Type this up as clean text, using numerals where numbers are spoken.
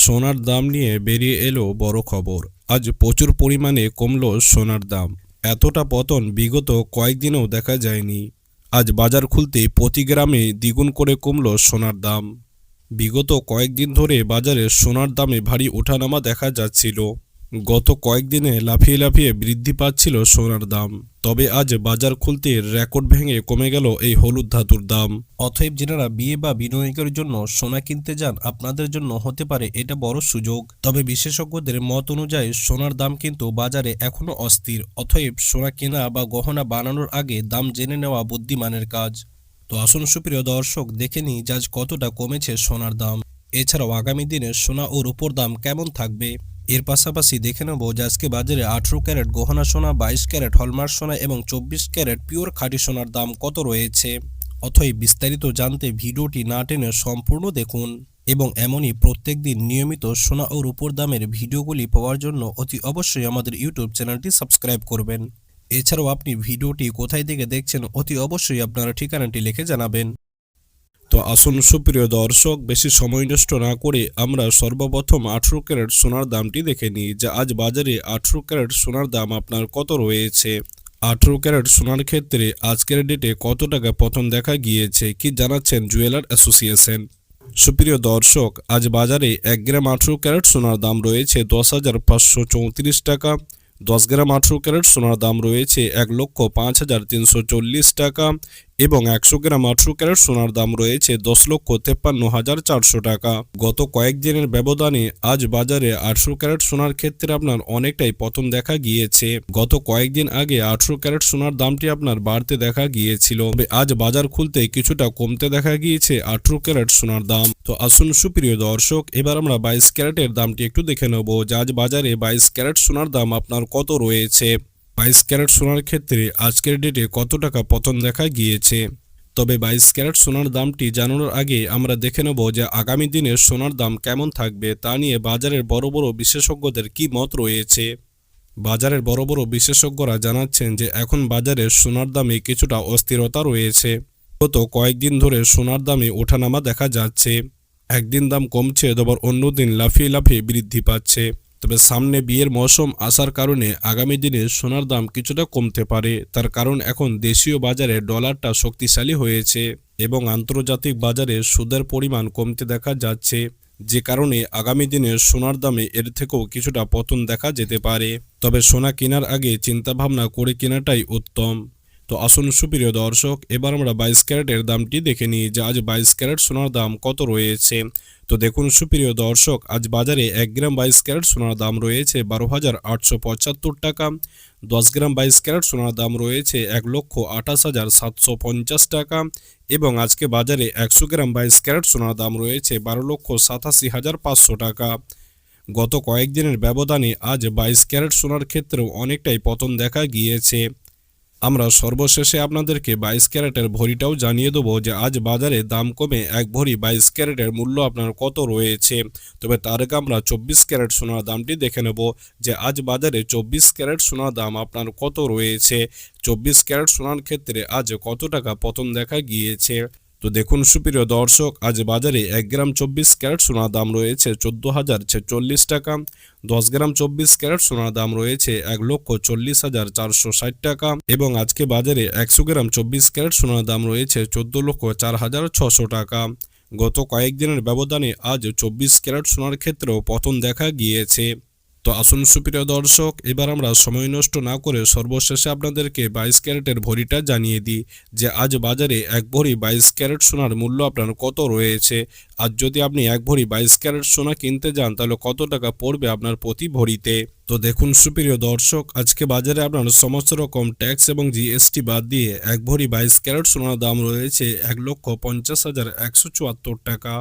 সোনার দাম নিয়ে বেরিয়ে এলো বড় খবর। আজ প্রচুর পরিমাণে কমল সোনার দাম। এতটা পতন বিগত কয়েকদিনেও দেখা যায়নি। আজ বাজার খুলতেই প্রতি গ্রামে দ্বিগুণ করে কমল সোনার দাম। বিগত কয়েকদিন ধরে বাজারে সোনার দামে ভারী ওঠানামা দেখা যাচ্ছিল। গত কয়েকদিনে লাফিয়ে লাফিয়ে বৃদ্ধি পাচ্ছিল সোনার দাম। তবে আজ বাজার খুলতে রেকর্ড ভেঙে কমে গেল এই হলুদ ধাতুর দাম। অতএব যারা বিয়ে বা বিনিয়োগের জন্য সোনা কিনতে যান, আপনাদের জন্য হতে পারে এটা বড় সুযোগ। তবে বিশেষজ্ঞদের মত অনুযায়ী সোনার দাম কিন্তু বাজারে এখনো অস্থির। অতএব সোনা কেনা বা গহনা বানানোর আগে দাম জেনে নেওয়া বুদ্ধিমানের কাজ। তো আসুন সুপ্রিয় দর্শক, দেখে নিই আজ কতটা কমেছে সোনার দাম। এছাড়াও আগামী দিনে সোনা ও রূপোর দাম কেমন থাকবে। এর পাশাপাশি দেখে নেব যে আজকে বাজারে 18 ক্যারেট গহনা সোনা, 22 ক্যারেট হলমার্ক সোনা এবং 24 ক্যারেট পিওর খাঁটি সোনার দাম কত রয়েছে। অথবা বিস্তারিত জানতে ভিডিওটি না টেনে সম্পূর্ণ দেখুন এবং এমনই প্রত্যেকদিন নিয়মিত সোনা ও রূপোর দামের ভিডিওগুলি পাওয়ার জন্য অতি অবশ্যই আমাদের ইউটিউব চ্যানেলটি সাবস্ক্রাইব করবেন। এছাড়াও আপনি ভিডিওটি কোথায় থেকে দেখছেন অতি অবশ্যই আপনার ঠিকানাটি লিখে জানাবেন। তো আসুন সুপ্রিয় দর্শক, বেশি সময় নষ্ট না করে আমরা সর্বপ্রথম 18 ক্যারেট সোনার দামটি দেখে নিই যে আজ বাজারে 18 ক্যারেট সোনার দাম আপনার কত রয়েছে। 18 ক্যারেট সোনার ক্ষেত্রে আজকের ডেটে কত টাকা পতন দেখা গিয়েছে কি জানাচ্ছেন জুয়েলার অ্যাসোসিয়েশন। সুপ্রিয় দর্শক, আজ বাজারে 1 গ্রাম 18 ক্যারেট সোনার দাম রয়েছে 10,534 টাকা। 10 গ্রাম 18 ক্যারেট সোনার দাম রয়েছে 1,05,340 টাকা এবং 100 গ্রাম 18 ক্যারেট সোনার দাম রয়েছে 10,53,400 টাকা। গত কয়েকদিনের ব্যবধানে আজ বাজারে 18 ক্যারেট সোনার ক্ষেত্রে আপনার অনেকটাই পতন দেখা গিয়েছে। গত কয়েকদিন আগে 18 ক্যারেট সোনার দামটি আপনার বাড়তে দেখা গিয়েছিল, তবে আজ বাজার খুলতে কিছুটা কমতে দেখা গিয়েছে 18 ক্যারেট সোনার দাম। তো আসুন সুপ্রিয় দর্শক, এবার আমরা 22 ক্যারেটের দামটি একটু দেখে নেব যে আজ বাজারে 22 ক্যারেট সোনার দাম আপনার কত রয়েছে। 22 ক্যারেট সোনার ক্ষেত্রে আজকের ডেটে কত টাকা পতন দেখা গিয়েছে। তবে 22 ক্যারেট সোনার দামটি জানানোর আগে আমরা দেখে নেব যে আগামী দিনে সোনার দাম কেমন থাকবে তা নিয়ে বাজারের বড় বড় বিশেষজ্ঞদের কি মত রয়েছে। বাজারের বড় বড় বিশেষজ্ঞরা জানাচ্ছেন যে এখন বাজারে সোনার দামে কিছুটা অস্থিরতা রয়েছে। গত কয়েকদিন ধরে সোনার দামে ওঠানামা দেখা যাচ্ছে। একদিন দাম কমছে, আবার অন্যদিন লাফিয়ে লাফিয়ে বৃদ্ধি পাচ্ছে। তবে সামনে বিয়ের মৌসুম আসার কারণে আগামী দিনে সোনার দাম কিছুটা কমতে পারে। তার কারণ এখন দেশীয় বাজারে ডলারটা শক্তিশালী হয়েছে এবং আন্তর্জাতিক বাজারে সুদের পরিমাণ কমতে দেখা যাচ্ছে, যে কারণে আগামী দিনে সোনার দামে এর থেকেও কিছুটা পতন দেখা যেতে পারে। তবে সোনা কেনার আগে চিন্তাভাবনা করে কেনাটাই উত্তম। তো আসুন সুপ্রিয় দর্শক, এবার আমরা 22 ক্যারেটের দামটি দেখে নিই যে আজ 22 ক্যারেট সোনার দাম কত রয়েছে। তো দেখুন সুপ্রিয় দর্শক, আজ বাজারে 1 গ্রাম 22 ক্যারেট সোনার দাম রয়েছে 12,875 টাকা। 10 গ্রাম 22 ক্যারেট সোনার দাম রয়েছে 1,28,750 টাকা এবং আজকে বাজারে 100 গ্রাম 22 ক্যারেট সোনার দাম রয়েছে 12,87,500 টাকা। গত কয়েকদিনের ব্যবধানে আজ 22 ক্যারেট সোনার ক্ষেত্রেও অনেকটাই পতন দেখা গিয়েছে। আমরা সর্বশেষে আপনাদেরকে 22 ক্যারেটের ভরিটাও জানিয়ে দেবো যে আজ বাজারে দাম কমে এক ভরি 22 ক্যারেটের মূল্য আপনার কত রয়েছে। তবে তার আগে আমরা 24 ক্যারেট সোনার দামটি দেখে নেব যে আজ বাজারে 24 ক্যারেট সোনার দাম আপনার কত রয়েছে। 24 ক্যারেট সোনার ক্ষেত্রে আজ কত টাকা পতন দেখা গিয়েছে। তো দেখুন সুপ্রিয় দর্শক, আজ বাজারে 1 গ্রাম 24 ক্যারেট সোনার দাম রয়েছে 14,046 টাকা। 10 গ্রাম 24 ক্যারেট সোনার দাম রয়েছে 1,40,460 টাকা এবং আজকে বাজারে 100 গ্রাম 24 ক্যারেট সোনার দাম রয়েছে 14,04,600 টাকা। গত কয়েকদিনের ব্যবধানে আজ 24 ক্যারেট সোনার ক্ষেত্রেও পতন দেখা গিয়েছে। তো আসুন সুপ্রিয় দর্শক, এবার আমরা সময় নষ্ট না করে সর্বশেষে আপনাদেরকে 22 ক্যারেটের ভরিটা জানিয়ে দিই যে আজ বাজারে এক ভরি 22 ক্যারেট সোনার মূল্য আপনার কত রয়েছে। আজ যদি আপনি এক ভরি 22 ক্যারেট সোনা কিনতে যান তাহলে কত টাকা পড়বে আপনার প্রতি ভরিতে। তো দেখুন সুপ্রিয় দর্শক, আজকে বাজারে আপনার সমস্ত রকম ট্যাক্স এবং জিএসটি বাদ দিয়ে এক ভরি 22 ক্যারেট সোনার দাম রয়েছে 1,50,174 টাকা।